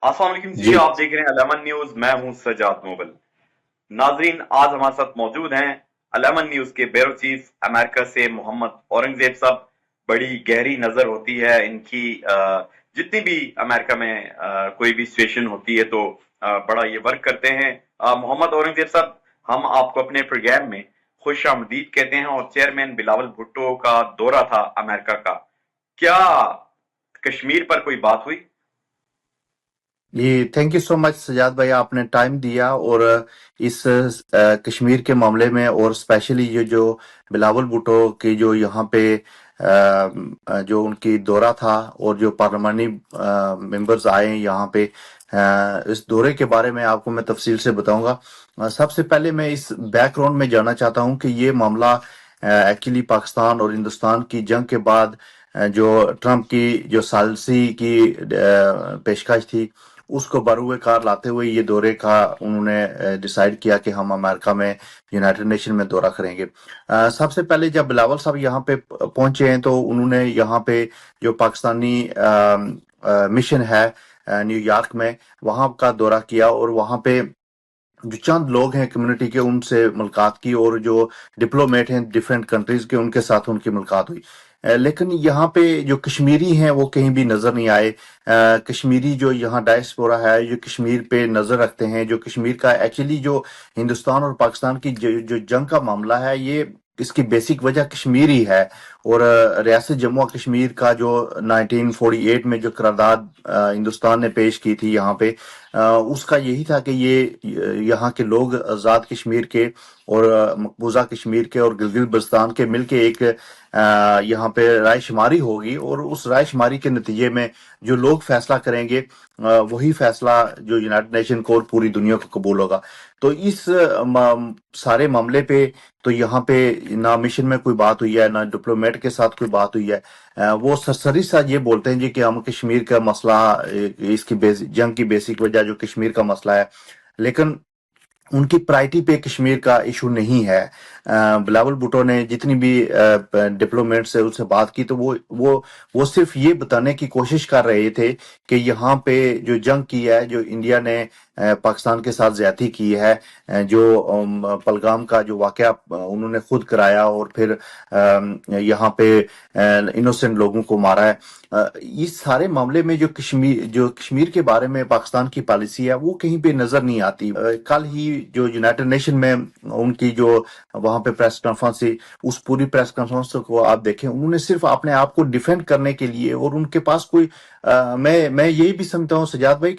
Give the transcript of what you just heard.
अस्सलाम वालेकुम जी, जी। आप देख रहे हैं अलेमन न्यूज। मैं हूं सजाद नोबल। नाजरीन, आज हमारे साथ मौजूद हैं अलेमन न्यूज के ब्यूरो चीफ अमेरिका से मोहम्मद औरंगजेब साहब। बड़ी गहरी नजर होती है इनकी। जितनी भी अमेरिका में कोई भी सिचुएशन होती है तो बड़ा ये वर्क करते हैं। मोहम्मद औरंगजेब साहब, हम आपको अपने प्रोग्राम में खुश आमदीद कहते हैं। और चेयरमैन बिलावल भुट्टो का दौरा था अमेरिका का, क्या कश्मीर पर कोई बात हुई? ये thank you so much Sajjad भाई, आपने टाइम दिया और इस कश्मीर के मामले में और स्पेशली ये जो बिलावल भुट्टो की जो यहाँ पे जो उनकी दौरा था और जो पार्लियामानी मेंबर्स आए हैं यहाँ पे, इस दौरे के बारे में आपको मैं तफसील से बताऊंगा। सबसे पहले मैं इस बैकग्राउंड में जानना चाहता हूँ कि ये मामला एक्चुअली पाकिस्तान और हिंदुस्तान की जंग के बाद जो ट्रंप की जो सालसी की पेशकश थी उसको बरूए कार लाते हुए ये दौरे का उन्होंने डिसाइड किया कि हम अमेरिका में यूनाइटेड नेशन में दौरा करेंगे। सबसे पहले जब बिलावल साहब यहाँ पे पहुंचे हैं तो उन्होंने यहाँ पे जो पाकिस्तानी मिशन है न्यूयॉर्क में, वहां का दौरा किया और वहां पे जो चंद लोग हैं कम्युनिटी के उनसे मुलाकात की और जो डिप्लोमेट हैं डिफरेंट कंट्रीज के उनके साथ उनकी मुलाकात हुई। लेकिन यहाँ पे जो कश्मीरी हैं वो कहीं भी नजर नहीं आए। कश्मीरी जो यहाँ डायस्पोरा है जो कश्मीर पे नजर रखते हैं, जो कश्मीर का एक्चुअली जो हिंदुस्तान और पाकिस्तान की जो जंग का मामला है, ये इसकी बेसिक वजह कश्मीर ही है। और रियासत जम्मू और कश्मीर का जो 1948 में जो करारदाद हिंदुस्तान ने पेश की थी यहाँ पे, उसका यही था कि ये यहाँ के लोग आज़ाद कश्मीर के और मकबूजा कश्मीर के और गिलगित बल्तिस्तान के मिलके एक यहाँ पे रायशुमारी होगी और उस रायशुमारी के नतीजे में जो लोग फैसला करेंगे वही फैसला जो यूनाइटेड नेशन को और पूरी दुनिया को कबूल होगा। तो इस सारे मामले पे तो यहाँ पे ना मिशन में कोई बात हुई है ना डिप्लोमेट के साथ कोई बात हुई है। वो सरसरी सा ये बोलते हैं जी कि हम कश्मीर का मसला, इसकी जंग की बेसिक वजह जो कश्मीर का मसला है, लेकिन उनकी प्रायोरिटी पे कश्मीर का इशू नहीं है। बिलावल भुट्टो ने जितनी भी डिप्लोमेट से उससे बात की तो वो सिर्फ ये बताने की कोशिश कर रहे थे कि यहाँ पे जो जंग की है, जो इंडिया ने पाकिस्तान के साथ ज्यादती की है, जो पहलगाम का जो वाकया उन्होंने खुद कराया और फिर यहाँ पे इनोसेंट लोगों को मारा है। इस सारे मामले में जो कश्मीर के बारे में पाकिस्तान की पॉलिसी है वो कहीं पे नजर नहीं आती। कल ही जो यूनाइटेड नेशन में उनकी जो वहां पे प्रेस कॉन्फ्रेंस थी, उस पूरी प्रेस कॉन्फ्रेंस को आप देखें, उन्होंने सिर्फ अपने आप को डिफेंड करने के लिए और उनके पास कोई मैं यही भी समझता हूँ सजाद भाई